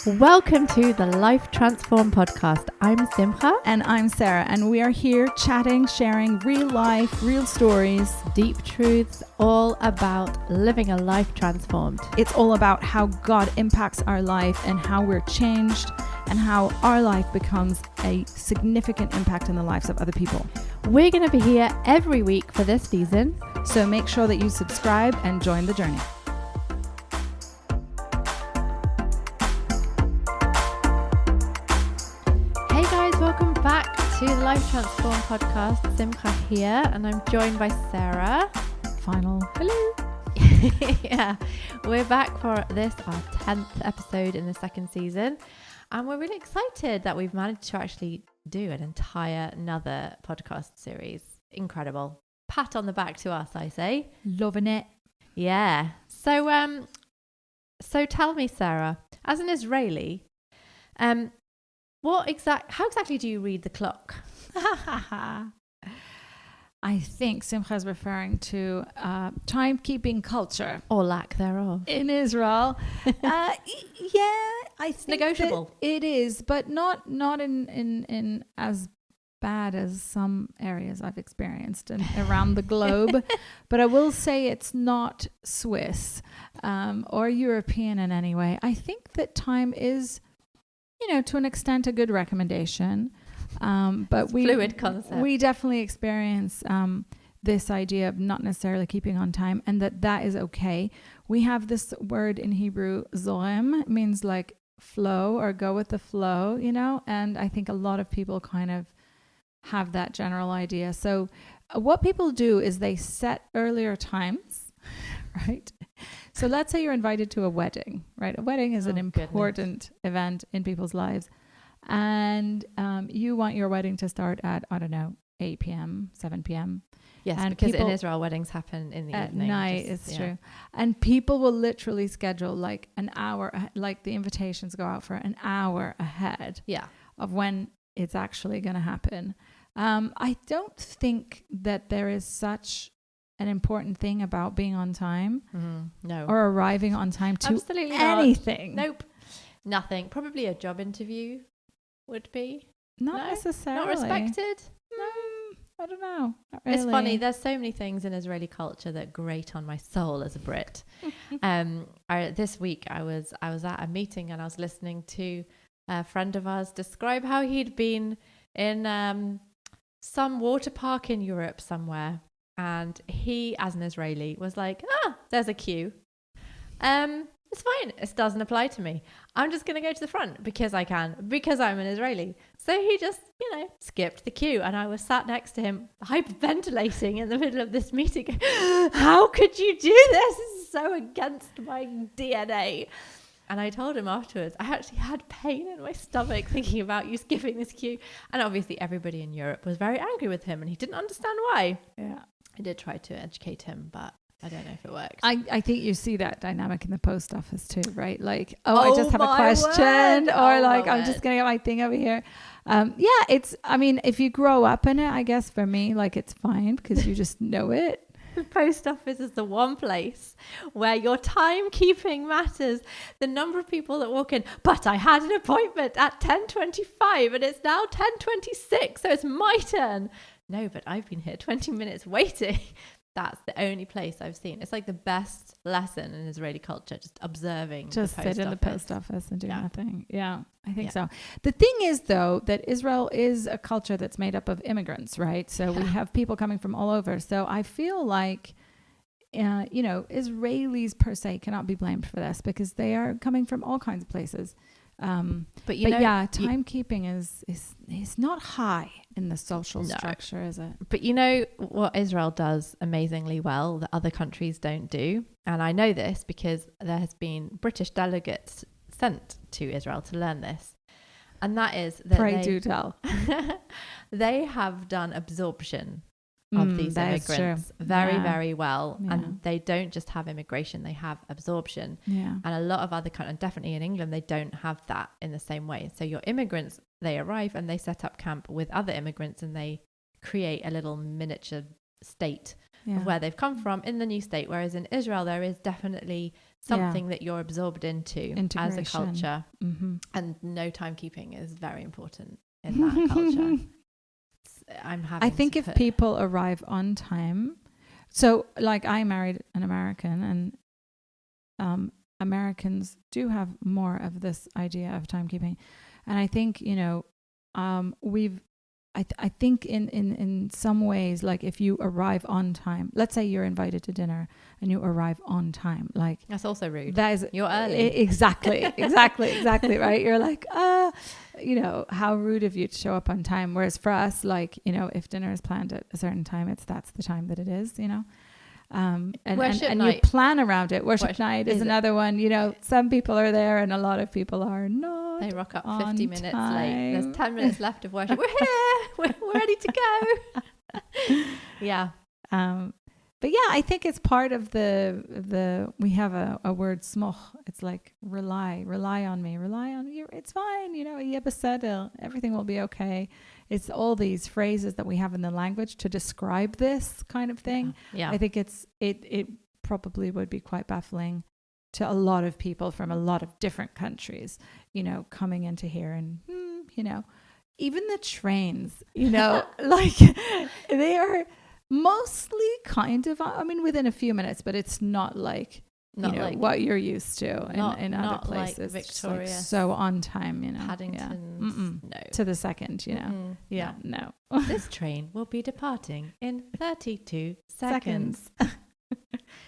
Welcome to the Life Transform podcast. I'm Simcha. And I'm Sarah, and we are here chatting, sharing real life, real stories, Deep truths, all about living a life transformed. It's all about how God impacts our life and how we're changed and how our life becomes a significant impact in the lives of other people. We're going to be here every week for this season. So make sure that you subscribe and join the journey. Hey guys, welcome back to the Life Transform podcast. Simcha here, and I'm joined by Sarah. Final hello. Yeah, we're back for this, our 10th episode in the second season. And we're really excited that we've managed to actually do an entire another podcast series. Incredible. Pat on the back to us, I say. Loving it. Yeah. So tell me, Sarah, as an Israeli, how exactly do you read the clock? I think Simcha is referring to timekeeping culture. Or lack thereof. In Israel. Yeah, I think negotiable. It is, but not in as bad as some areas I've experienced around the globe. But I will say it's not Swiss or European in any way. I think that time is, to an extent, a good recommendation. But fluid concept. We definitely experience this idea of not necessarily keeping on time, and that is okay. We have this word in Hebrew, zorem, means like flow or go with the flow, and I think a lot of people kind of have that general idea. So what people do is they set earlier times, right? So let's say you're invited to a wedding, right? A wedding is an important event in people's lives. And you want your wedding to start at, 8 p.m., 7 p.m. Yes, and because in Israel, weddings happen in the evening. At night, it's true. And people will literally schedule like an hour, like the invitations go out for an hour ahead of when it's actually going to happen. I don't think that there is such an important thing about being on time or arriving on time to absolutely anything. Not. Nope, nothing. Probably a job interview would be not necessarily not respected. No, I don't know. Not really. It's funny. There's so many things in Israeli culture that grate on my soul as a Brit. This week I was at a meeting and I was listening to a friend of ours describe how he'd been in some water park in Europe somewhere, and he, as an Israeli, was like, there's a queue. It's fine. It doesn't apply to me. I'm just going to go to the front because I can, because I'm an Israeli. So he just, skipped the queue. And I was sat next to him, hyperventilating in the middle of this meeting. How could you do this? This is so against my DNA. And I told him afterwards, I actually had pain in my stomach thinking about you skipping this queue. And obviously everybody in Europe was very angry with him and he didn't understand why. Yeah. I did try to educate him, but I don't know if it worked. I think you see that dynamic in the post office too, right? Like, I just have a question word. or I'm just going to get my thing over here. If you grow up in it, I guess for me, it's fine because you just know it. The post office is the one place where your timekeeping matters. The number of people that walk in, but I had an appointment at 10:25 and it's now 10:26, so it's my turn. No, but I've been here 20 minutes waiting. That's the only place I've seen. It's like the best lesson in Israeli culture, just observing. Just sit in the post office and do nothing. Yeah, I think so. Yeah. The thing is, though, that Israel is a culture that's made up of immigrants, right? So we have people coming from all over. So I feel like, Israelis per se cannot be blamed for this because they are coming from all kinds of places. Timekeeping is not high in the social structure, is it? But you know what Israel does amazingly well that other countries don't do? And I know this because there has been British delegates sent to Israel to learn this. And that is that do tell. They have done absorption of these immigrants very, very well. Yeah. And they don't just have immigration, they have absorption. Yeah. And a lot of other countries, and definitely in England, they don't have that in the same way. So your immigrants, they arrive and they set up camp with other immigrants and they create a little miniature state of where they've come from in the new state. Whereas in Israel, there is definitely something that you're absorbed into as a culture. Mm-hmm. And no timekeeping is very important in that culture. I think if people arrive on time, so like I married an American, and Americans do have more of this idea of timekeeping, and I think I think in some ways, like if you arrive on time, let's say you're invited to dinner and you arrive on time, like that's also rude. That is, you're early. Exactly, right? You're like, how rude of you to show up on time. Whereas for us, like, if dinner is planned at a certain time, that's the time that it is, and you plan around it. Worship night is another one. Some people are there and a lot of people are not. They rock up 50 minutes late. There's 10 minutes left of worship. We're here. We're ready to go. Yeah. But yeah, I think it's part of we have a word smoch. It's like rely on me, rely on you. It's fine. Everything will be okay. It's all these phrases that we have in the language to describe this kind of thing. Yeah. I think it probably would be quite baffling to a lot of people from a lot of different countries, coming into here and, even the trains, like they are mostly kind of, within a few minutes, but it's not like, like what you're used to in other places. Like Victoria. Like so on time, Paddington's, no. To the second, Yeah, no. This train will be departing in 32 seconds.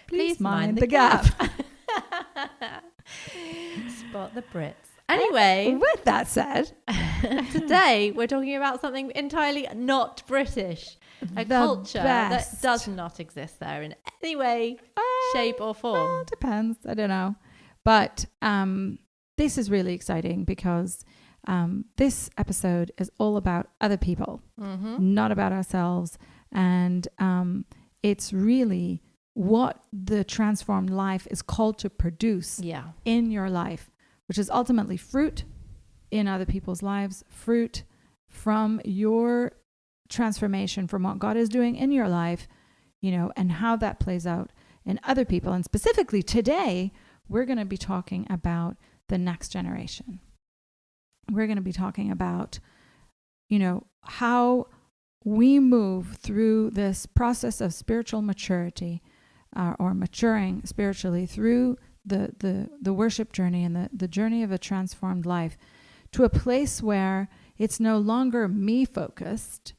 Please mind the gap. Spot the Brits. Anyway, with that said, today we're talking about something entirely not British. A culture that does not exist there in any way, shape or form. Well, depends. I don't know. But this is really exciting because this episode is all about other people, not about ourselves. And it's really what the transformed life is called to produce in your life, which is ultimately fruit in other people's lives, fruit from your transformation, from what God is doing in your life, and how that plays out in other people. And specifically today, we're going to be talking about the next generation. We're going to be talking about, how we move through this process of spiritual maturity, or maturing spiritually through the worship journey and the journey of a transformed life to a place where it's no longer me focused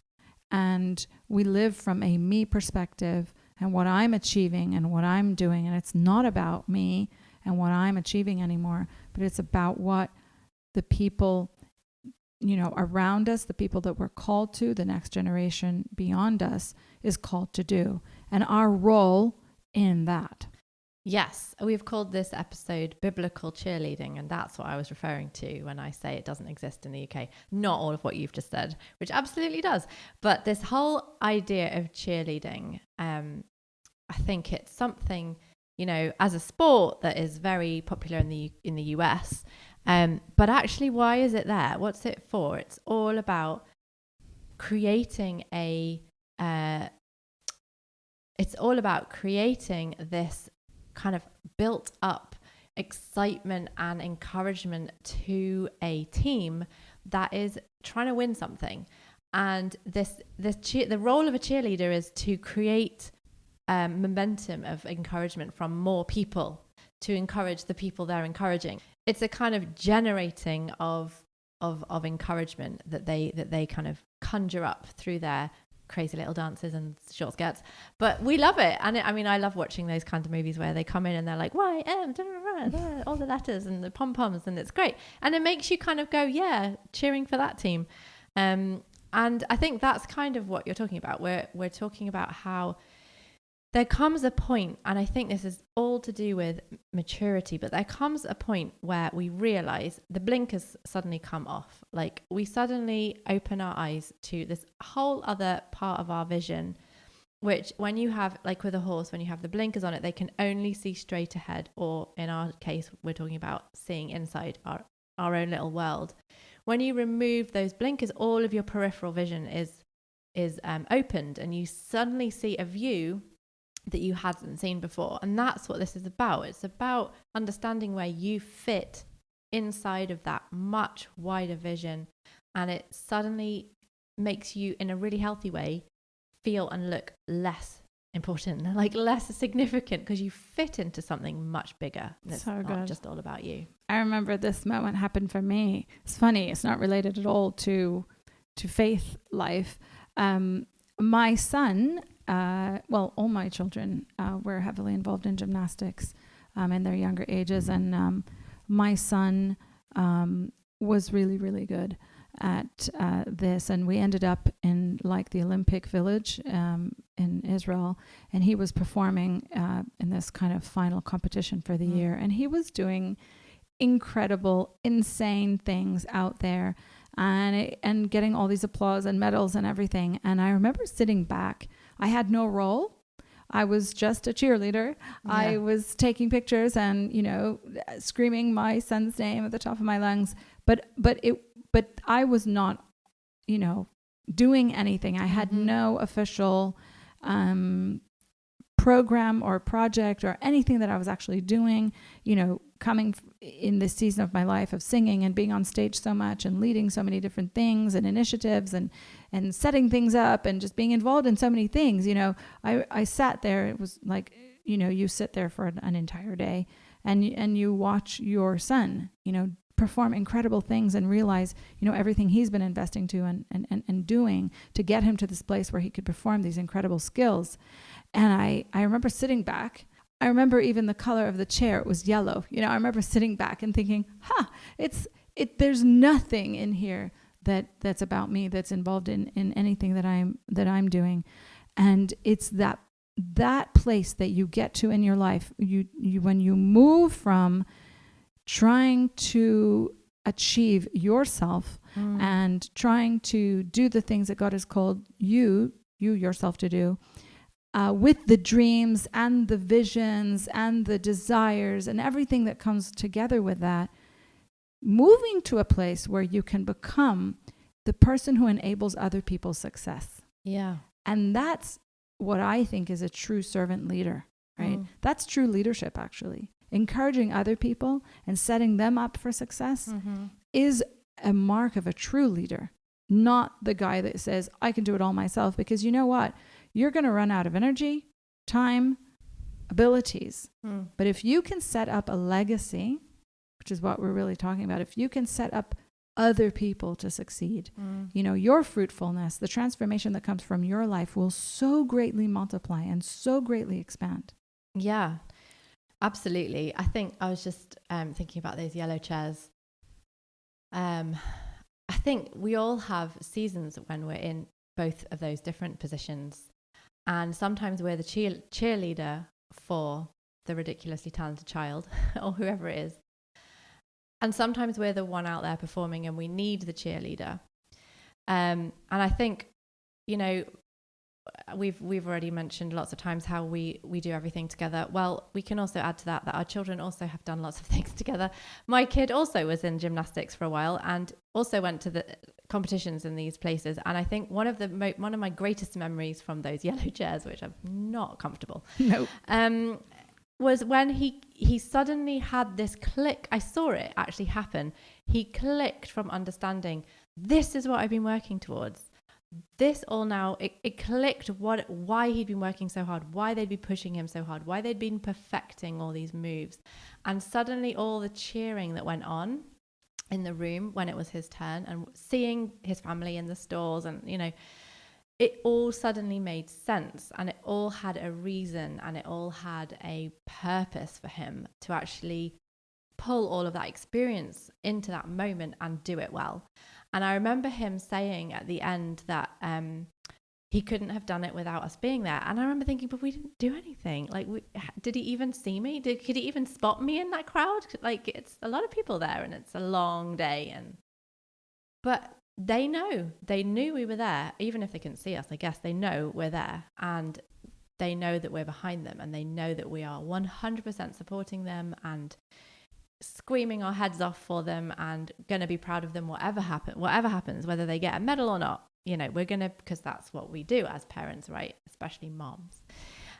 and we live from a me perspective and what I'm achieving and what I'm doing. And it's not about me and what I'm achieving anymore, but it's about what the people, around us, the people that we're called to, the next generation beyond us is called to do, and our role in that. Yes, we've called this episode Biblical Cheerleading, and that's what I was referring to when I say it doesn't exist in the UK. Not all of what you've just said, which absolutely does. But this whole idea of cheerleading, I think it's something, as a sport that is very popular in the US. But actually, why is it there? What's it for? It's all about creating this kind of built up excitement and encouragement to a team that is trying to win something. And the role of a cheerleader is to create momentum of encouragement from more people to encourage the people they're encouraging. It's a kind of generating of encouragement that they kind of conjure up through their crazy little dances and short skirts, but we love it. And I love watching those kinds of movies where they come in and they're like YM, all the letters and the pom-poms, and it's great, and it makes you kind of go, yeah, cheering for that team. And I think that's kind of what you're talking about. We're talking about how there comes a point, and I think this is all to do with maturity, but there comes a point where we realize the blinkers suddenly come off. Like we suddenly open our eyes to this whole other part of our vision, which when you have, like with a horse, when you have the blinkers on it, they can only see straight ahead, or in our case, we're talking about seeing inside our own little world. When you remove those blinkers, all of your peripheral vision is opened, and you suddenly see a view that you hadn't seen before. And that's what this is about. It's about understanding where you fit inside of that much wider vision. And it suddenly makes you, in a really healthy way, feel and look less important, like less significant, because you fit into something much bigger. It's So not good. just all about you. I remember this moment happened for me. It's funny. It's not related at all to faith life. My son, all my children were heavily involved in gymnastics in their younger ages. And my son was really, really good at this. And we ended up in like the Olympic Village in Israel. And he was performing in this kind of final competition for the year. And he was doing incredible, insane things out there. And getting all these applause and medals and everything. And I remember sitting back. I had no role. I was just a cheerleader. Yeah. I was taking pictures and, screaming my son's name at the top of my lungs. But I was not, doing anything. I had no official program or project or anything that I was actually doing, coming in this season of my life of singing and being on stage so much and leading so many different things and initiatives and setting things up and just being involved in so many things. I sat there. It was like, you sit there for an entire day and you watch your son, perform incredible things and realize, everything he's been investing to and doing to get him to this place where he could perform these incredible skills. And I remember sitting back. I remember even the color of the chair. It was yellow. I remember sitting back and thinking, there's nothing in here that's about me, that's involved in anything that I'm doing. And it's that place that you get to in your life. You when you move from trying to achieve yourself and trying to do the things that God has called you yourself to do, with the dreams and the visions and the desires and everything that comes together with that, moving to a place where you can become the person who enables other people's success. Yeah. And that's what I think is a true servant leader, right? That's true leadership, actually. Encouraging other people and setting them up for success is a mark of a true leader, not the guy that says, I can do it all myself, because you know what? You're going to run out of energy, time, abilities. But if you can set up a legacy, which is what we're really talking about, if you can set up other people to succeed, your fruitfulness, the transformation that comes from your life will so greatly multiply and so greatly expand. Yeah, absolutely. I think I was just thinking about those yellow chairs. I think we all have seasons when we're in both of those different positions. And sometimes we're the cheerleader for the ridiculously talented child or whoever it is. And sometimes we're the one out there performing and we need the cheerleader. And I think, we've already mentioned lots of times how we do everything together. Well, we can also add to that our children also have done lots of things together. My kid also was in gymnastics for a while and also went to the competitions in these places. And I think one of my greatest memories from those yellow chairs, which I'm not comfortable, was when he suddenly had this click. I saw it actually happen. He clicked from understanding, this is what I've been working towards. This all now, it clicked why he'd been working so hard, why they'd be pushing him so hard, why they'd been perfecting all these moves. And suddenly all the cheering that went on in the room when it was his turn and seeing his family in the stalls and, it all suddenly made sense and it all had a reason and it all had a purpose for him to actually pull all of that experience into that moment and do it well. And I remember him saying at the end that he couldn't have done it without us being there. And I remember thinking, but we didn't do anything. Like, did he even see me? Could he even spot me in that crowd? Like, it's a lot of people there and it's a long day. But they knew we were there. Even if they couldn't see us, I guess they know we're there. And they know that we're behind them. And they know that we are 100% supporting them and screaming our heads off for them and going to be proud of them whatever happens, whether they get a medal or not. We're going to, because that's what we do as parents, right? Especially moms.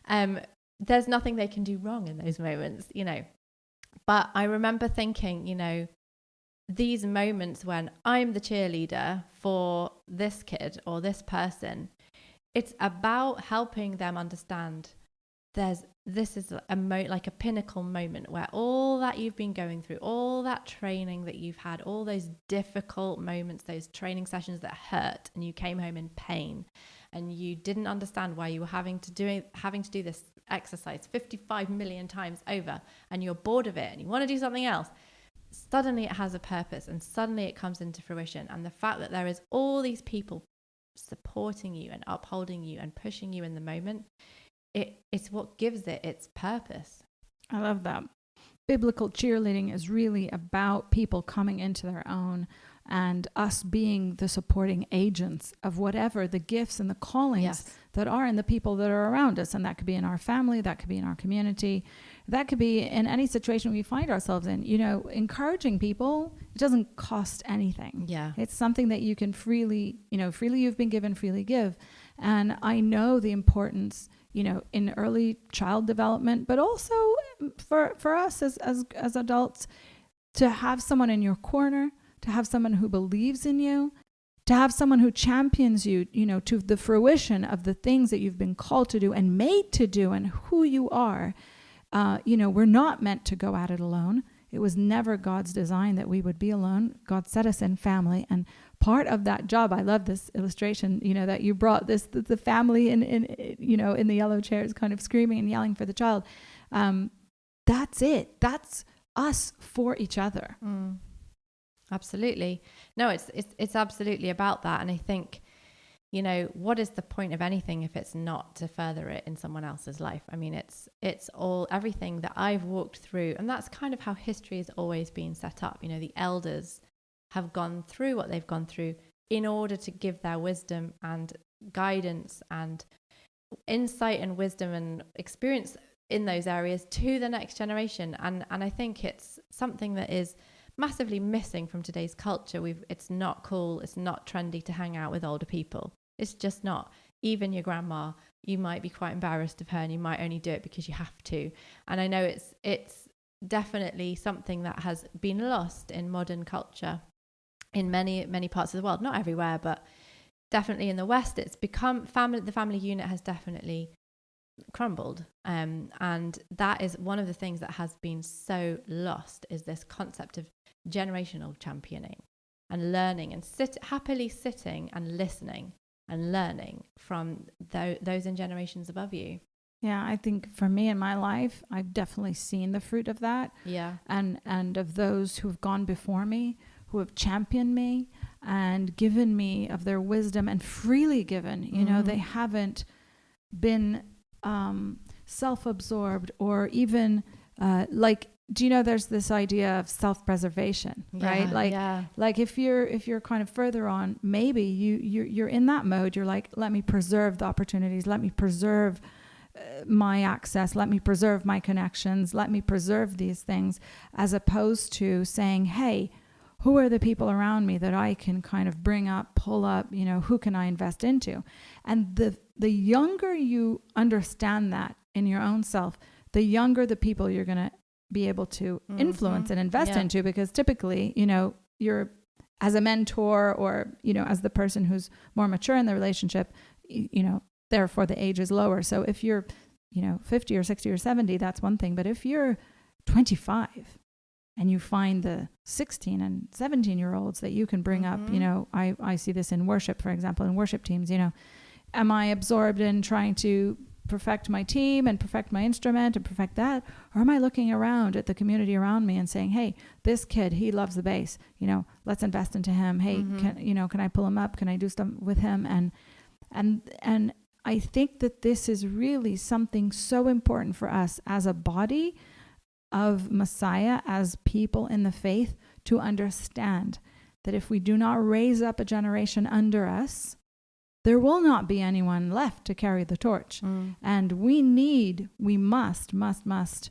There's nothing they can do wrong in those moments, But I remember thinking, these moments when I'm the cheerleader for this kid or this person, it's about helping them understand this is like a pinnacle moment where all that you've been going through, all that training that you've had, all those difficult moments, those training sessions that hurt, and you came home in pain and you didn't understand why you were having to do this exercise 55 million times over, and you're bored of it and you want to do something else. Suddenly it has a purpose, and suddenly it comes into fruition. And the fact that there is all these people supporting you and upholding you and pushing you in the moment, it's what gives it its purpose. I love that. Biblical cheerleading is really about people coming into their own and us being the supporting agents of whatever the gifts and the callings that are in the people that are around us. And that could be in our family, that could be in our community, that could be in any situation we find ourselves in. Encouraging people, it doesn't cost anything. Yeah. It's something that you can freely you've been given, freely give. And I know the importance, in early child development, but also for us as adults, to have someone in your corner, to have someone who believes in you, to have someone who champions you, to the fruition of the things that you've been called to do and made to do and who you are. We're not meant to go at it alone. It was never God's design that we would be alone. God set us in family, and part of that job, I love this illustration, that you brought the family in the yellow chairs kind of screaming and yelling for the child. That's it. That's us for each other. Absolutely. No, it's absolutely about that. And I think, what is the point of anything if it's not to further it in someone else's life? I mean, it's all everything that I've walked through, and that's kind of how history has always been set up. The elders have gone through what they've gone through in order to give their wisdom and guidance and insight and wisdom and experience in those areas to the next generation. And I think it's something that is massively missing from today's culture. It's not cool, it's not trendy to hang out with older people. It's just not. Even your grandma, you might be quite embarrassed of her, and you might only do it because you have to. And I know it's definitely something that has been lost in modern culture in many, many parts of the world. Not everywhere, but definitely in the West, it's become the family unit has definitely crumbled. And that is one of the things that has been so lost, is this concept of generational championing and learning and happily sitting and listening and learning from those in generations above you. Yeah, I think for me in my life, I've definitely seen the fruit of that. Yeah. And of those who have gone before me, who have championed me and given me of their wisdom and freely given. They haven't been self-absorbed or even there's this idea of self-preservation, right? Like if you're kind of further on, maybe you're in that mode. You're like, let me preserve the opportunities, let me preserve my access, let me preserve my connections, let me preserve these things, as opposed to saying, hey, who are the people around me that I can kind of bring up, pull up, who can I invest into? And the younger you understand that in your own self, the younger the people you're going to be able to influence and invest into, because typically, you're as a mentor or, as the person who's more mature in the relationship, therefore the age is lower. So if you're, 50 or 60 or 70, that's one thing. But if you're 25 and you find the 16 and 17-year-olds that you can bring up, I see this in worship, for example, in worship teams, am I absorbed in trying to perfect my team and perfect my instrument and perfect that? Or am I looking around at the community around me and saying, hey, this kid, he loves the bass, let's invest into him. Hey, can I pull him up? Can I do stuff with him? And I think that this is really something so important for us as a body of Messiah, as people in the faith, to understand that if we do not raise up a generation under us, there will not be anyone left to carry the torch. And we must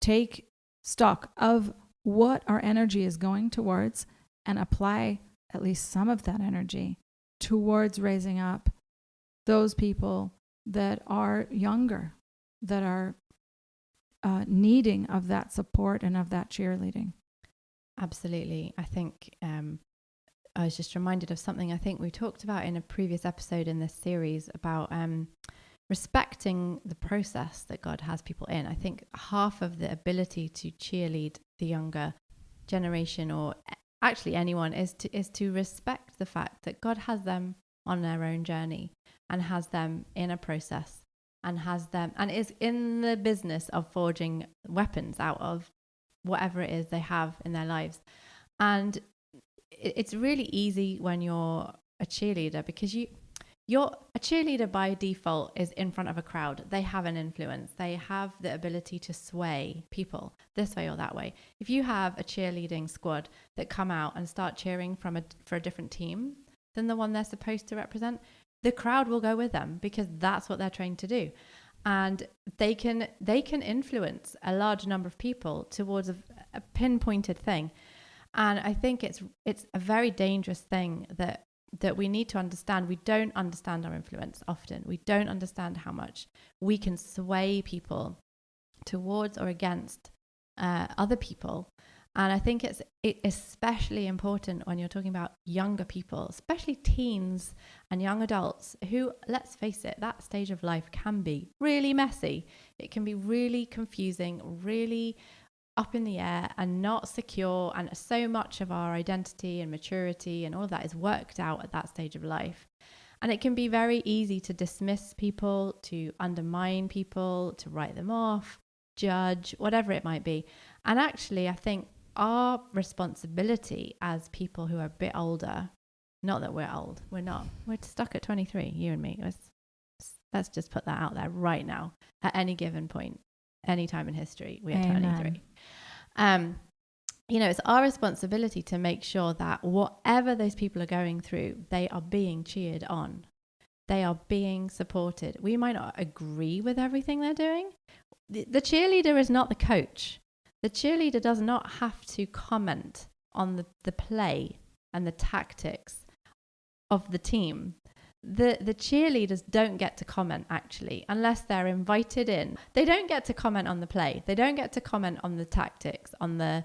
take stock of what our energy is going towards and apply at least some of that energy towards raising up those people that are younger, that are needing of that support and of that cheerleading. Absolutely. I think I was just reminded of something I think we talked about in a previous episode in this series about respecting the process that God has people in. I think half of the ability to cheerlead the younger generation, or actually anyone, is to respect the fact that God has them on their own journey and has them in a process and has them and is in the business of forging weapons out of whatever it is they have in their lives. And it's really easy when you're a cheerleader, because you're a cheerleader by default is in front of a crowd. They have an influence. They have the ability to sway people this way or that way. If you have a cheerleading squad that come out and start cheering for a different team than the one they're supposed to represent, the crowd will go with them, because that's what they're trained to do. And they can influence a large number of people towards a pinpointed thing. And I think it's a very dangerous thing that we need to understand. We don't understand our influence often. We don't understand how much we can sway people towards or against other people. And I think it's especially important when you're talking about younger people, especially teens and young adults who, let's face it, that stage of life can be really messy. It can be really confusing, really up in the air and not secure. And so much of our identity and maturity and all of that is worked out at that stage of life. And it can be very easy to dismiss people, to undermine people, to write them off, judge, whatever it might be. And actually, I think our responsibility as people who are a bit older, not that we're old, we're not, we're stuck at 23, you and me. Let's just put that out there right now. At any given point, any time in history, we are 23. It's our responsibility to make sure that whatever those people are going through, they are being cheered on. They are being supported. We might not agree with everything they're doing. The cheerleader is not the coach. The cheerleader does not have to comment on the play and the tactics of the team. The cheerleaders don't get to comment, actually, unless they're invited in. They don't get to comment on the play. They don't get to comment on the tactics, on the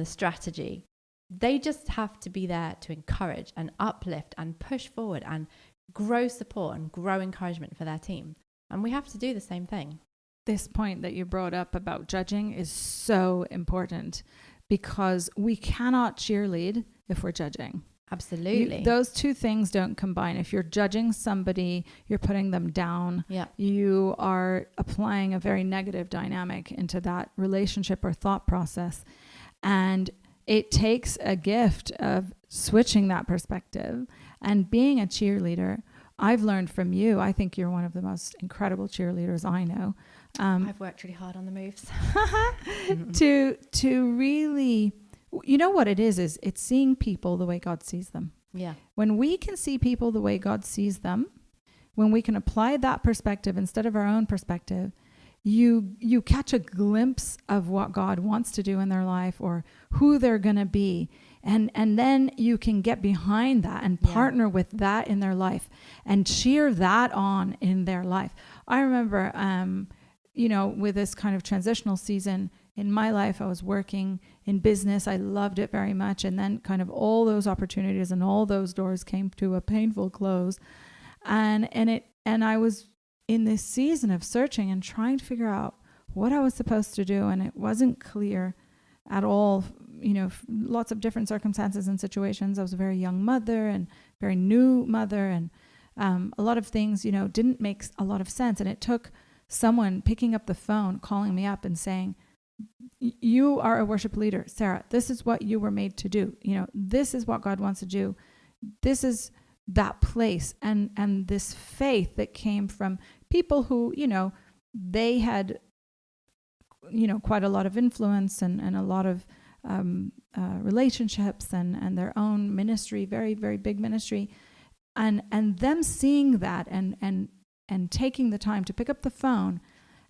strategy. They just have to be there to encourage and uplift and push forward and grow support and grow encouragement for their team. And we have to do the same thing. This point that you brought up about judging is so important, because we cannot cheerlead if we're judging. Absolutely. Those two things don't combine. If you're judging somebody, you're putting them down. Yeah. You are applying a very negative dynamic into that relationship or thought process. And it takes a gift of switching that perspective and being a cheerleader. I've learned from you. I think you're one of the most incredible cheerleaders I know. I've worked really hard on the moves. to really, you know what it is it's seeing people the way God sees them. Yeah. When we can see people the way God sees them, when we can apply that perspective instead of our own perspective, you catch a glimpse of what God wants to do in their life or who they're going to be. And then you can get behind that and partner with that in their life and cheer that on in their life. I remember, with this kind of transitional season in my life, I was working in business. I loved it very much. And then kind of all those opportunities and all those doors came to a painful close. And I was in this season of searching and trying to figure out what I was supposed to do. And it wasn't clear at all, lots of different circumstances and situations. I was a very young mother and very new mother. And a lot of things, didn't make a lot of sense. And it took someone picking up the phone, calling me up and saying, you are a worship leader, Sarah. This is what you were made to do. This is what God wants to do. This is that place. And this faith that came from people who, they had, quite a lot of influence and a lot of relationships and their own ministry, very, very big ministry. And them seeing that and taking the time to pick up the phone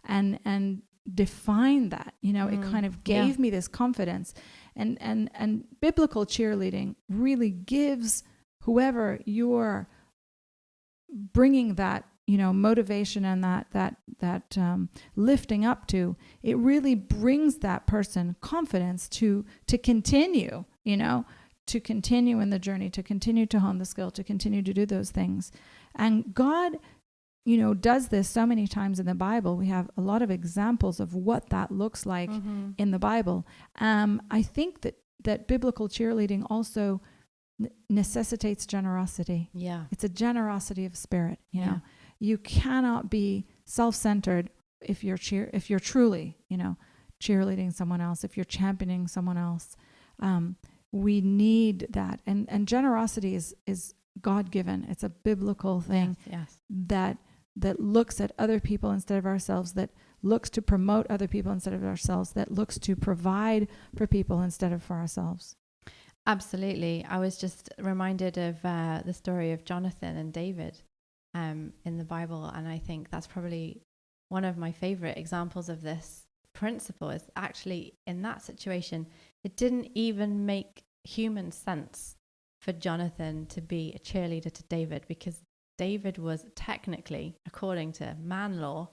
and define that, it kind of gave me this confidence. And biblical cheerleading really gives whoever you're bringing that, motivation and that lifting up to, it really brings that person confidence to continue, to continue in the journey, to continue to hone the skill, to continue to do those things. And God, does this so many times in the Bible. We have a lot of examples of what that looks like in the Bible. I think that biblical cheerleading also necessitates generosity. Yeah. It's a generosity of spirit, You cannot be self-centered if you're truly, cheerleading someone else, if you're championing someone else. We need that. And generosity is God-given. It's a biblical thing. Yes. That looks at other people instead of ourselves, that looks to promote other people instead of ourselves, that looks to provide for people instead of for ourselves. Absolutely. I was just reminded of the story of Jonathan and David in the Bible. And I think that's probably one of my favorite examples of this principle. Is actually in that situation, it didn't even make human sense for Jonathan to be a cheerleader to David, because David was technically, according to man law,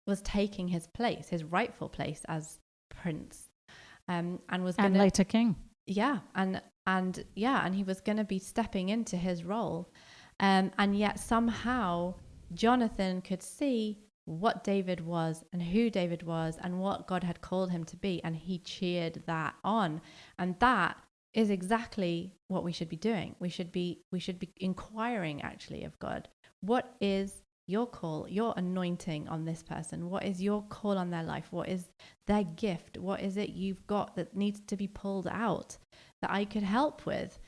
was taking his place, his rightful place as prince, and was going to later king. Yeah, and he was going to be stepping into his role, and yet somehow Jonathan could see what David was and who David was and what God had called him to be, and he cheered that on. And that is exactly what we should be doing. We should be inquiring actually of God. What is your call, your anointing on this person? What is your call on their life? What is their gift? What is it you've got that needs to be pulled out that I could help with?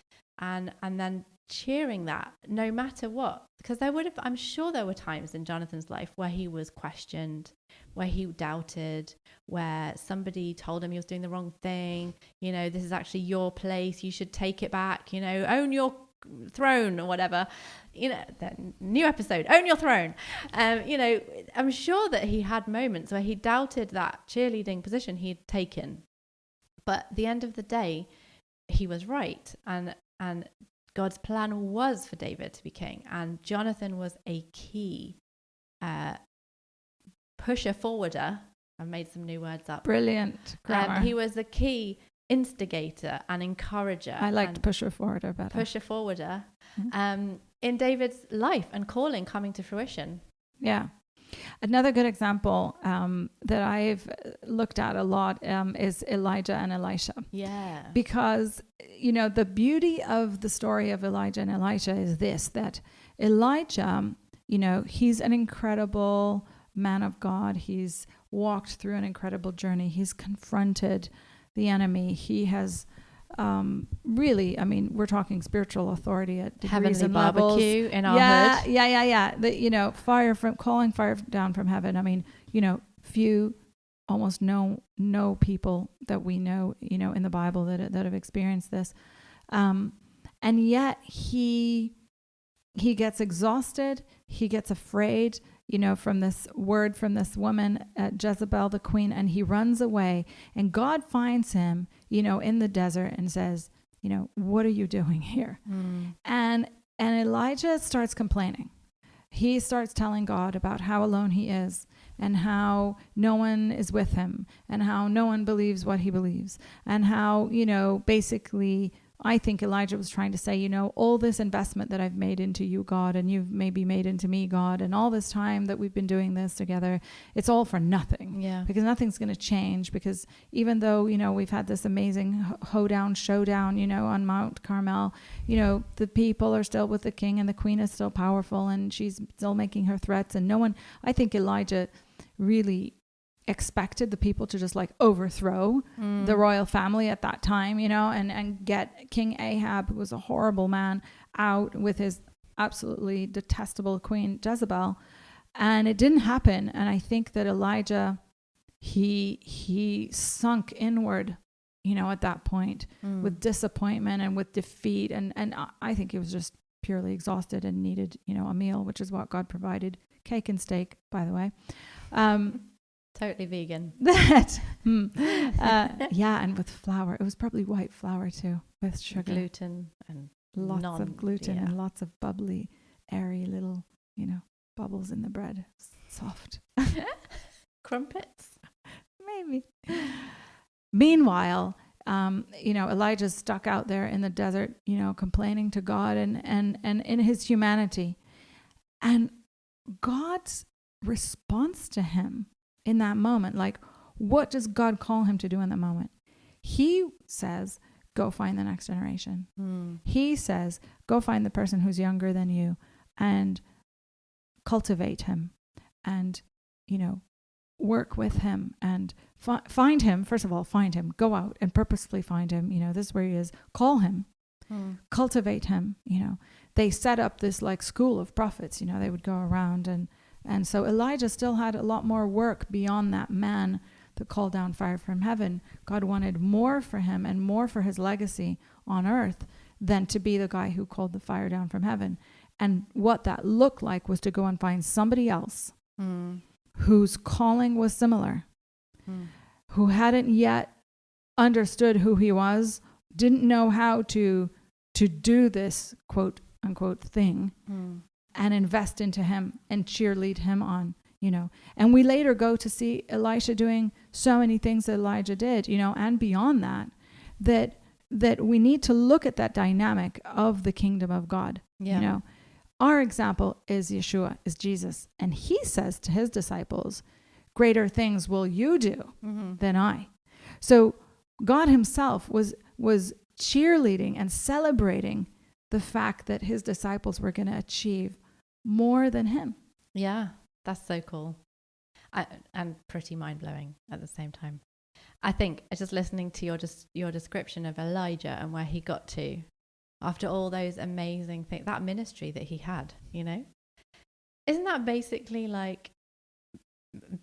And then cheering that no matter what, because I'm sure there were times in Jonathan's life where he was questioned, where he doubted, where somebody told him he was doing the wrong thing. This is actually your place. You should take it back, own your throne or whatever, the new episode, own your throne. I'm sure that he had moments where he doubted that cheerleading position he'd taken, but at the end of the day, he was right. And God's plan was for David to be king, and Jonathan was a key pusher forwarder. I've made some new words up. Brilliant grammar. He was the key instigator and encourager. I liked pusher forwarder better. Pusher forwarder in David's life and calling coming to fruition. Yeah. Another good example that I've looked at a lot is Elijah and Elisha. Yeah. Because, the beauty of the story of Elijah and Elisha is this, that Elijah, he's an incredible man of God. He's walked through an incredible journey. He's confronted the enemy. He has really, we're talking spiritual authority at degrees Heavenly and barbecue levels. In our hood. Yeah. The, calling fire down from heaven. Few, almost no people that we know, in the Bible that have experienced this. And yet he gets exhausted. He gets afraid, from this word from this woman, Jezebel, the queen, and he runs away. And God finds him, in the desert and says, what are you doing here? And Elijah starts complaining. He starts telling God about how alone he is and how no one is with him and how no one believes what he believes and how, basically I think Elijah was trying to say, all this investment that I've made into you, God, and you've maybe made into me, God, and all this time that we've been doing this together, it's all for nothing. Yeah. Because nothing's going to change, because even though, we've had this amazing showdown, on Mount Carmel, the people are still with the king and the queen is still powerful and she's still making her threats, and I think Elijah really expected the people to just overthrow the royal family at that time, and get King Ahab, who was a horrible man, out with his absolutely detestable queen Jezebel. And it didn't happen. And I think that Elijah, he sunk inward, at that point with disappointment and with defeat. And I think he was just purely exhausted and needed, a meal, which is what God provided. Cake and steak, by the way. Totally vegan. And with flour. It was probably white flour too, with sugar. Gluten and lots of gluten yeah. and lots of bubbly, airy little, bubbles in the bread. Soft. Crumpets. Maybe. Meanwhile, Elijah's stuck out there in the desert, complaining to God and in his humanity. And God's response to him in that moment, like, what does God call him to do in that moment? He says, go find the next generation. He says, go find the person who's younger than you and cultivate him and, work with him and find him. First of all, find him, go out and purposefully find him. This is where he is. Call him, cultivate him. They set up this like school of prophets, they would go around and so Elijah still had a lot more work beyond that man that called down fire from heaven. God wanted more for him and more for his legacy on earth than to be the guy who called the fire down from heaven. And what that looked like was to go and find somebody else whose calling was similar, who hadn't yet understood who he was, didn't know how to do this quote unquote thing and invest into him and cheerlead him on, and we later go to see Elisha doing so many things that Elijah did, and beyond that we need to look at that dynamic of the kingdom of God. Our example is Yeshua, is Jesus. And he says to his disciples, greater things will you do than I. So God himself was cheerleading and celebrating the fact that his disciples were going to achieve more than him. Yeah, that's so cool. And pretty mind-blowing at the same time. I think just listening to your description of Elijah and where he got to after all those amazing things, that ministry that he had, isn't that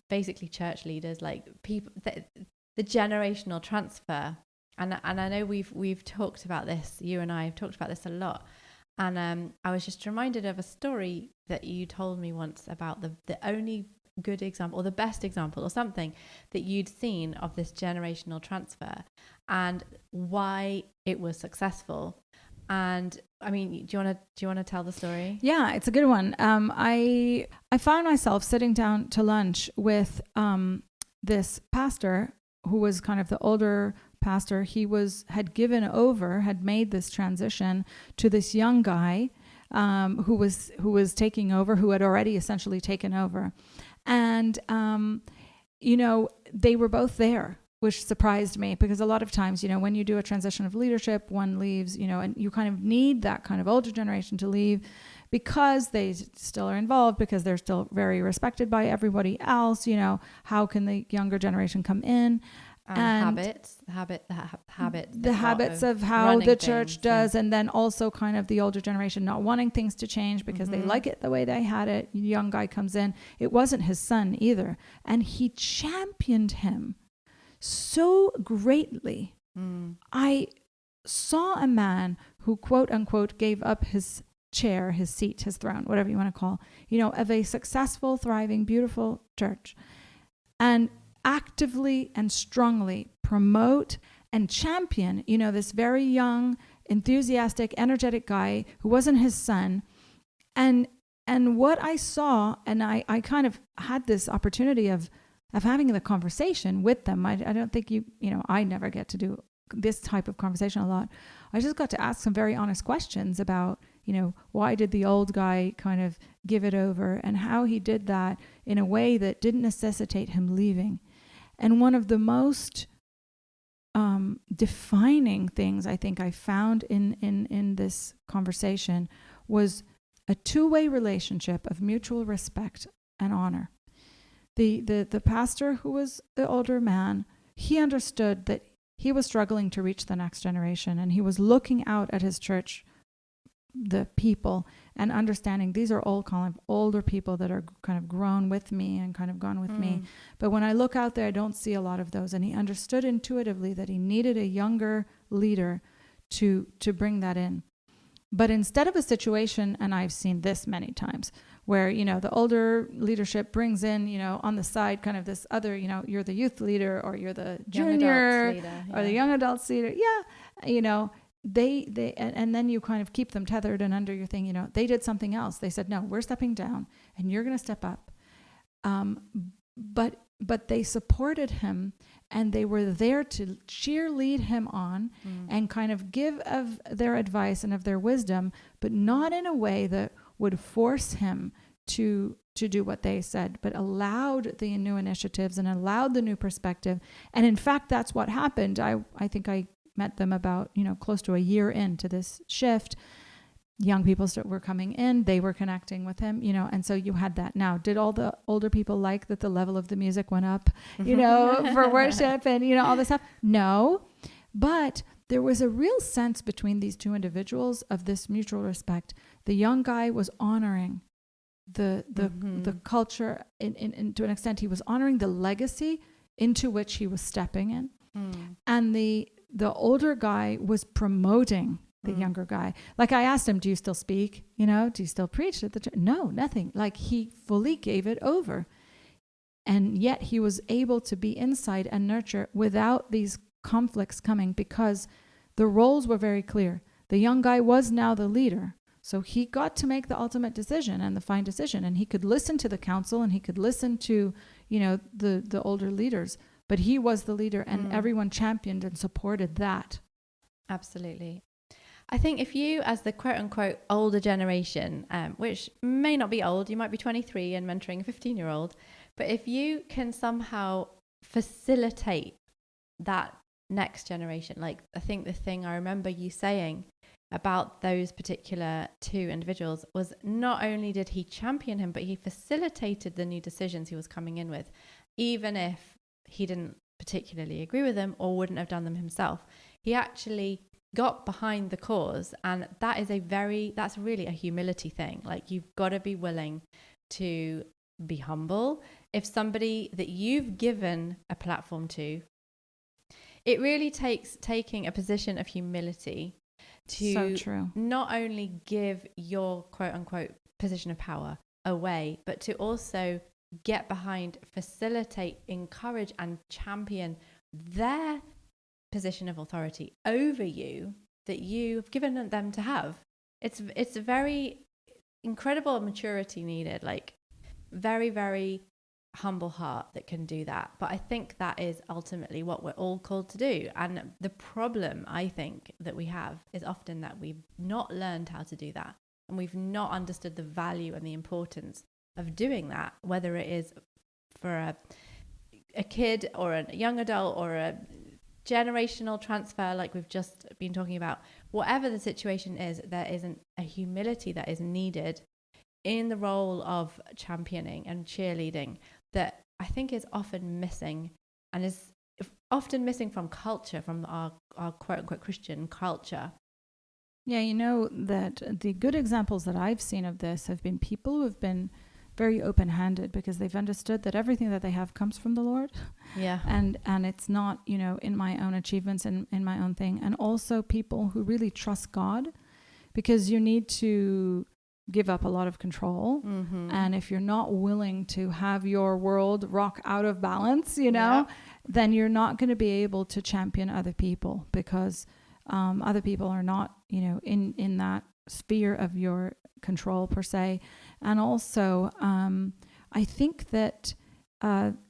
basically church leaders, like people, the generational transfer? And I know we've talked about this, you and I have talked about this a lot. And I was just reminded of a story that you told me once about the only good example or the best example or something that you'd seen of this generational transfer and why it was successful. And I mean, do you want to tell the story? Yeah, it's a good one. I found myself sitting down to lunch with this pastor who was kind of the older pastor. He had made this transition to this young guy who was taking over, who had already essentially taken over. And, they were both there, which surprised me because a lot of times, when you do a transition of leadership, one leaves, and you kind of need that kind of older generation to leave because they still are involved, because they're still very respected by everybody else. How can the younger generation come in? And the habits of how the church does. And then also kind of the older generation not wanting things to change because they like it the way they had it. Young guy comes in. It wasn't his son either. And he championed him so greatly. I saw a man who quote unquote gave up his chair, his seat, his throne, whatever you want to call, of a successful, thriving, beautiful church, and actively and strongly promote and champion, this very young, enthusiastic, energetic guy who wasn't his son. And what I saw, and I kind of had this opportunity of having the conversation with them. I don't think I never get to do this type of conversation a lot. I just got to ask some very honest questions about, why did the old guy kind of give it over and how he did that in a way that didn't necessitate him leaving. And one of the most defining things I think I found in this conversation was a two-way relationship of mutual respect and honor. The pastor, who was the older man, he understood that he was struggling to reach the next generation, and he was looking out at his church, the people, and understanding these are all kind of older people that are kind of grown with me and kind of gone with me. But when I look out there, I don't see a lot of those. And he understood intuitively that he needed a younger leader to bring that in. But instead of a situation, and I've seen this many times, where, the older leadership brings in, on the side kind of this other, you're the youth leader or you're the junior or the young adults leader. Yeah. and then you kind of keep them tethered and under your thing, they did something else. They said, no, we're stepping down and you're going to step up. But they supported him, and they were there to cheerlead him on and kind of give of their advice and of their wisdom, but not in a way that would force him to do what they said, but allowed the new initiatives and allowed the new perspective. And in fact, that's what happened. I think I met them about, close to a year into this shift. Young people were coming in, they were connecting with him, and so you had that. Now, did all the older people like that the level of the music went up, for worship and, all this stuff? No, but there was a real sense between these two individuals of this mutual respect. The young guy was honoring the culture to an extent. He was honoring the legacy into which he was stepping in. And the older guy was promoting the younger guy. Like, I asked him, do you still speak? Do you still preach at the church? No, nothing. Like, he fully gave it over. And yet he was able to be inside and nurture without these conflicts coming, because the roles were very clear. The young guy was now the leader. So he got to make the ultimate decision and the fine decision. And he could listen to the council and he could listen to, the older leaders. But he was the leader, and everyone championed and supported that. Absolutely. I think if you, as the quote unquote older generation, which may not be old, you might be 23 and mentoring a 15-year-old, but if you can somehow facilitate that next generation, like, I think the thing I remember you saying about those particular two individuals was not only did he champion him, but he facilitated the new decisions he was coming in with, even if he didn't particularly agree with them or wouldn't have done them himself. He actually got behind the cause, and that's really a humility thing. Like, you've got to be willing to be humble. If somebody that you've given a platform to, it really takes taking a position of humility to not only give your quote unquote position of power away, but to also get behind, facilitate, encourage and champion their position of authority over you that you've given them to have. It's a very incredible maturity needed, like very, very humble heart that can do that. But I think that is ultimately what we're all called to do. And the problem I think that we have is often that we've not learned how to do that, and we've not understood the value and the importance of doing that, whether it is for a kid or a young adult or a generational transfer like we've just been talking about. Whatever the situation is, there isn't a humility that is needed in the role of championing and cheerleading that I think is often missing, and is often missing from culture, from our quote unquote Christian culture. Yeah, that the good examples that I've seen of this have been people who have been very open-handed because they've understood that everything that they have comes from the Lord. Yeah. And it's not, in my own achievements and in my own thing. And also people who really trust God, because you need to give up a lot of control. And if you're not willing to have your world rock out of balance, then you're not going to be able to champion other people, because other people are not, in that sphere of your control per se. And also, I think that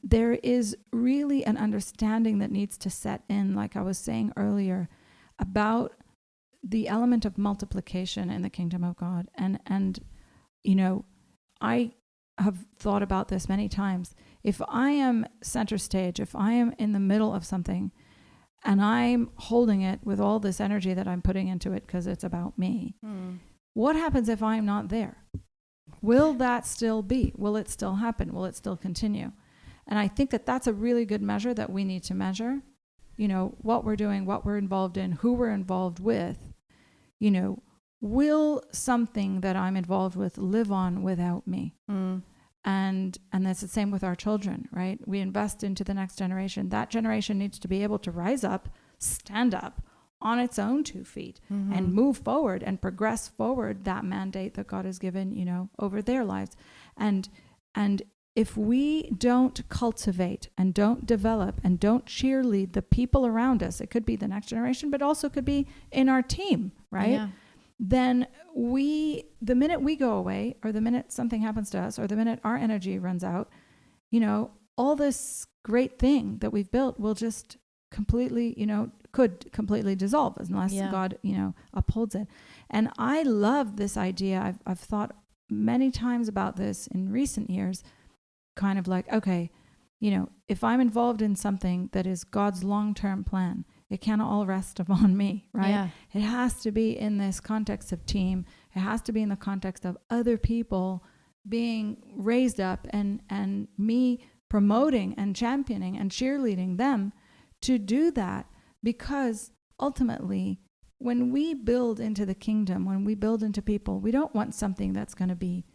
there is really an understanding that needs to set in, like I was saying earlier, about the element of multiplication in the kingdom of God. And I have thought about this many times. If I am center stage, if I am in the middle of something and I'm holding it with all this energy that I'm putting into it because it's about me, what happens if I'm not there? Will that still be? Will it still happen? Will it still continue? And I think that that's a really good measure that we need to measure, what we're doing, what we're involved in, who we're involved with. Will something that I'm involved with live on without me? And that's the same with our children, right? We invest into the next generation. That generation needs to be able to rise up, stand up on its own 2 feet and move forward and progress forward that mandate that God has given, over their lives. And if we don't cultivate and don't develop and don't cheerlead the people around us, it could be the next generation, but also could be in our team, right? Yeah. Then the minute we go away, or the minute something happens to us, or the minute our energy runs out, all this great thing that we've built will just completely, could completely dissolve unless God, upholds it. And I love this idea. I've thought many times about this in recent years, kind of like, okay, if I'm involved in something that is God's long-term plan, it cannot all rest upon me, right? Yeah. It has to be in this context of team. It has to be in the context of other people being raised up and me promoting and championing and cheerleading them to do that, because ultimately when we build into the kingdom, when we build into people, we don't want something that's going to be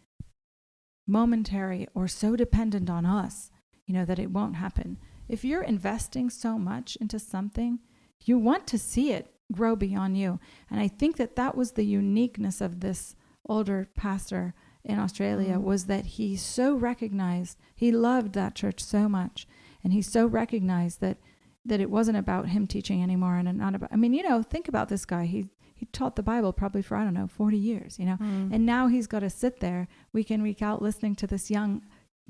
momentary or so dependent on us, that it won't happen. If you're investing so much into something, you want to see it grow beyond you. And I think that was the uniqueness of this older pastor in Australia, was that he so recognized, he loved that church so much, and he so recognized that it wasn't about him teaching anymore, and not about, think about this guy. He taught the Bible probably for, 40 years, and now he's got to sit there week in, week out, listening to this young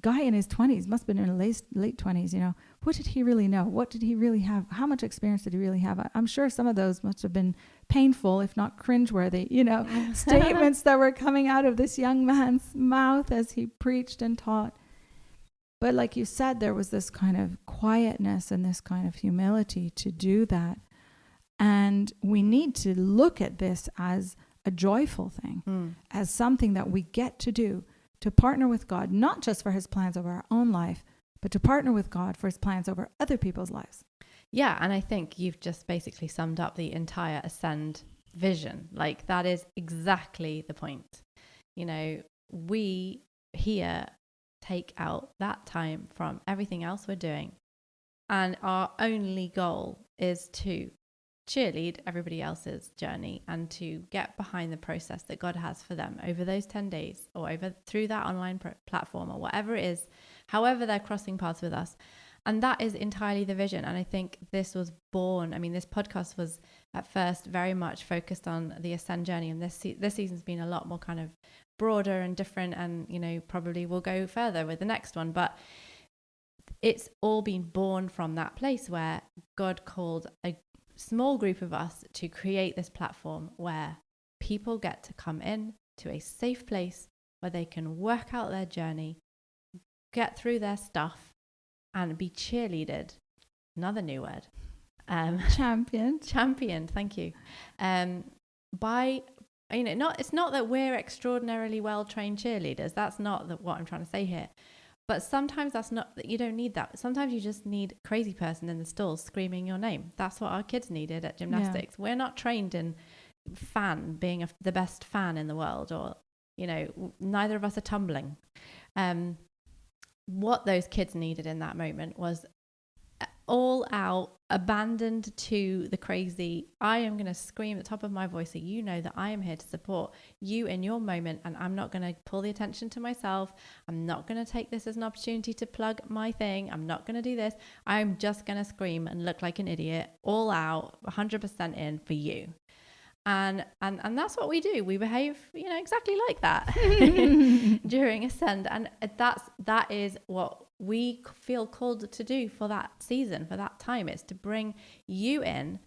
guy in his 20s, must have been in his late 20s, what did he really know? What did he really have? How much experience did he really have? I'm sure some of those must have been painful, if not cringeworthy, statements that were coming out of this young man's mouth as he preached and taught. But like you said, there was this kind of quietness and this kind of humility to do that. And we need to look at this as a joyful thing, as something that we get to do, to partner with God, not just for his plans over our own life, but to partner with God for his plans over other people's lives. Yeah, and I think you've just basically summed up the entire Ascend vision. Like, that is exactly the point. We here take out that time from everything else we're doing, and our only goal is to cheerlead everybody else's journey and to get behind the process that God has for them over those 10 days or through that online platform or whatever it is, however they're crossing paths with us. And that is entirely the vision. And I think this was born, this podcast was at first very much focused on the Ascend journey, and this season's been a lot more kind of broader and different, and probably we'll go further with the next one, but it's all been born from that place where God called a small group of us to create this platform where people get to come in to a safe place where they can work out their journey, get through their stuff, and be cheerleaded. Another new word. Championed. Thank you. By, it's not that we're extraordinarily well-trained cheerleaders. That's not what I'm trying to say here. But sometimes you don't need that. Sometimes you just need a crazy person in the stalls screaming your name. That's what our kids needed at gymnastics. Yeah. We're not trained in being the best fan in the world, or, neither of us are tumbling. What those kids needed in that moment was all out, abandoned to the crazy. I am going to scream at the top of my voice so you know that I am here to support you in your moment, and I'm not going to pull the attention to myself. I'm not going to take this as an opportunity to plug my thing. I'm not going to do this. I'm just going to scream and look like an idiot, all out, 100% in for you. And that's what we do. We behave, exactly like that during Ascend. And that is what we feel called to do for that season, for that time. It's to bring you in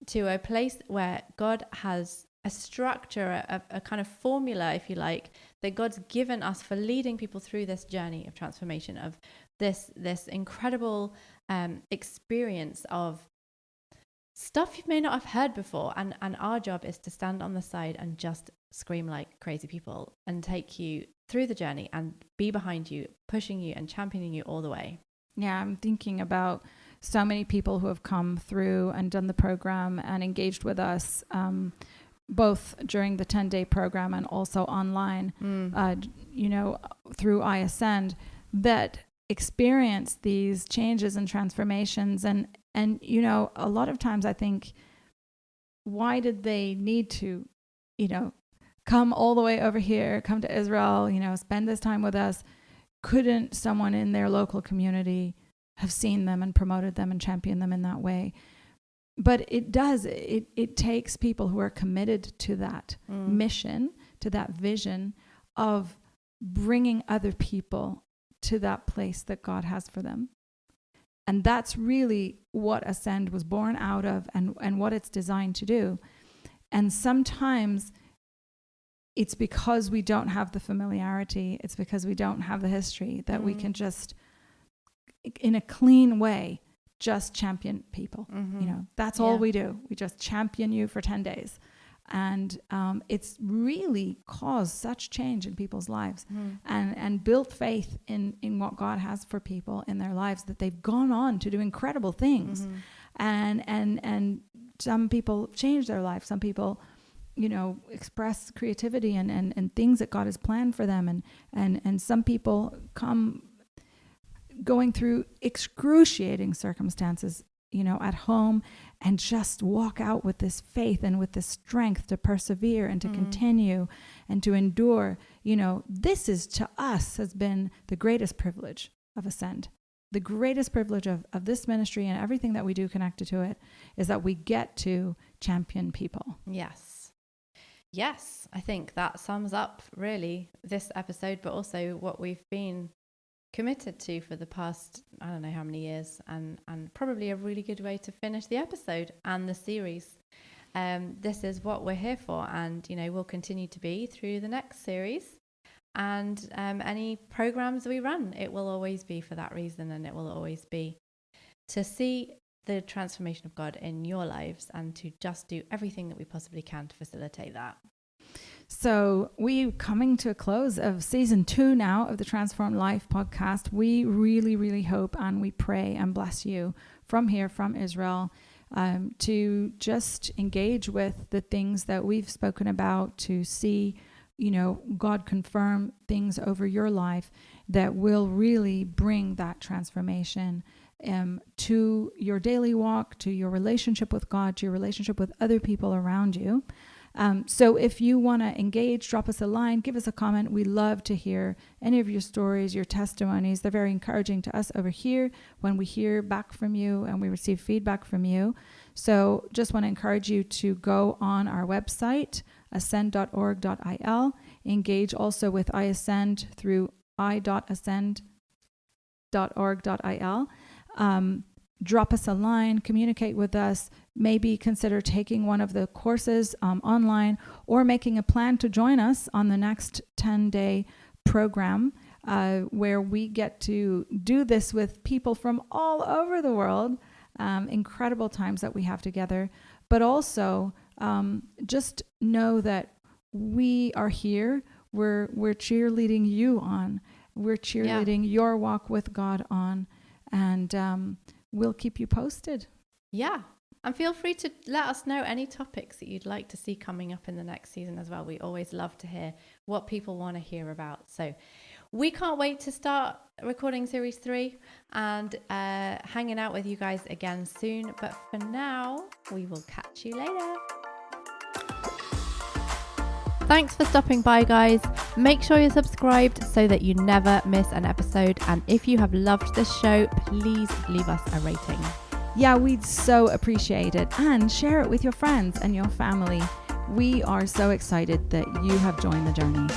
to a place where God has a structure, a kind of formula, if you like, that God's given us for leading people through this journey of transformation, of this incredible experience of stuff you may not have heard before. And our job is to stand on the side and just scream like crazy people and take you through the journey and be behind you, pushing you and championing you all the way. Yeah, I'm thinking about so many people who have come through and done the program and engaged with us, both during the 10-day program and also online, through iAscend, that experience these changes and transformations. And a lot of times I think, why did they need to, come all the way over here, come to Israel, spend this time with us? couldn't someone in their local community have seen them and promoted them and championed them in that way? But it does. It takes people who are committed to that mission, to that vision of bringing other people to that place that God has for them. And that's really what Ascend was born out of, and what it's designed to do. And sometimes it's because we don't have the familiarity, it's because we don't have the history, that we can just, in a clean way, just champion people. That's all we do. We just champion you for 10 days. And it's really caused such change in people's lives and built faith in what God has for people in their lives, that they've gone on to do incredible things. And some people change their life. Some people, express creativity and things that God has planned for them. And some people come going through excruciating circumstances, at home, and just walk out with this faith and with this strength to persevere and to continue and to endure. This is, to us, has been the greatest privilege of Ascend. The greatest privilege of this ministry and everything that we do connected to it is that we get to champion people. Yes, I think that sums up really this episode, but also what we've been committed to for the past, I don't know how many years, and probably a really good way to finish the episode and the series. This is what we're here for, and we'll continue to be through the next series, and any programs we run, it will always be for that reason, and it will always be to see the transformation of God in your lives and to just do everything that we possibly can to facilitate that. So we're coming to a close of season 2 now of the Transformed Life podcast. We really, really hope and we pray and bless you from here, from Israel, to just engage with the things that we've spoken about, to see, God confirm things over your life that will really bring that transformation to your daily walk, to your relationship with God, to your relationship with other people around you. So if you want to engage, drop us a line, give us a comment. We love to hear any of your stories, your testimonies. They're very encouraging to us over here when we hear back from you and we receive feedback from you. So just want to encourage you to go on our website, ascend.org.il. Engage also with iAscend through i.ascend.org.il. Drop us a line, communicate with us, maybe consider taking one of the courses online, or making a plan to join us on the next 10-day program where we get to do this with people from all over the world. Incredible times that we have together. But also just know that we are here. We're cheerleading you on. We're cheerleading your walk with God on. And we'll keep you posted. Yeah. And feel free to let us know any topics that you'd like to see coming up in the next season as well. We always love to hear what people want to hear about. So we can't wait to start recording series 3 and hanging out with you guys again soon. But for now, we will catch you later. Thanks for stopping by, guys. Make sure you're subscribed so that you never miss an episode. And if you have loved this show, please leave us a rating. Yeah, we'd so appreciate it. And share it with your friends and your family. We are so excited that you have joined the journey.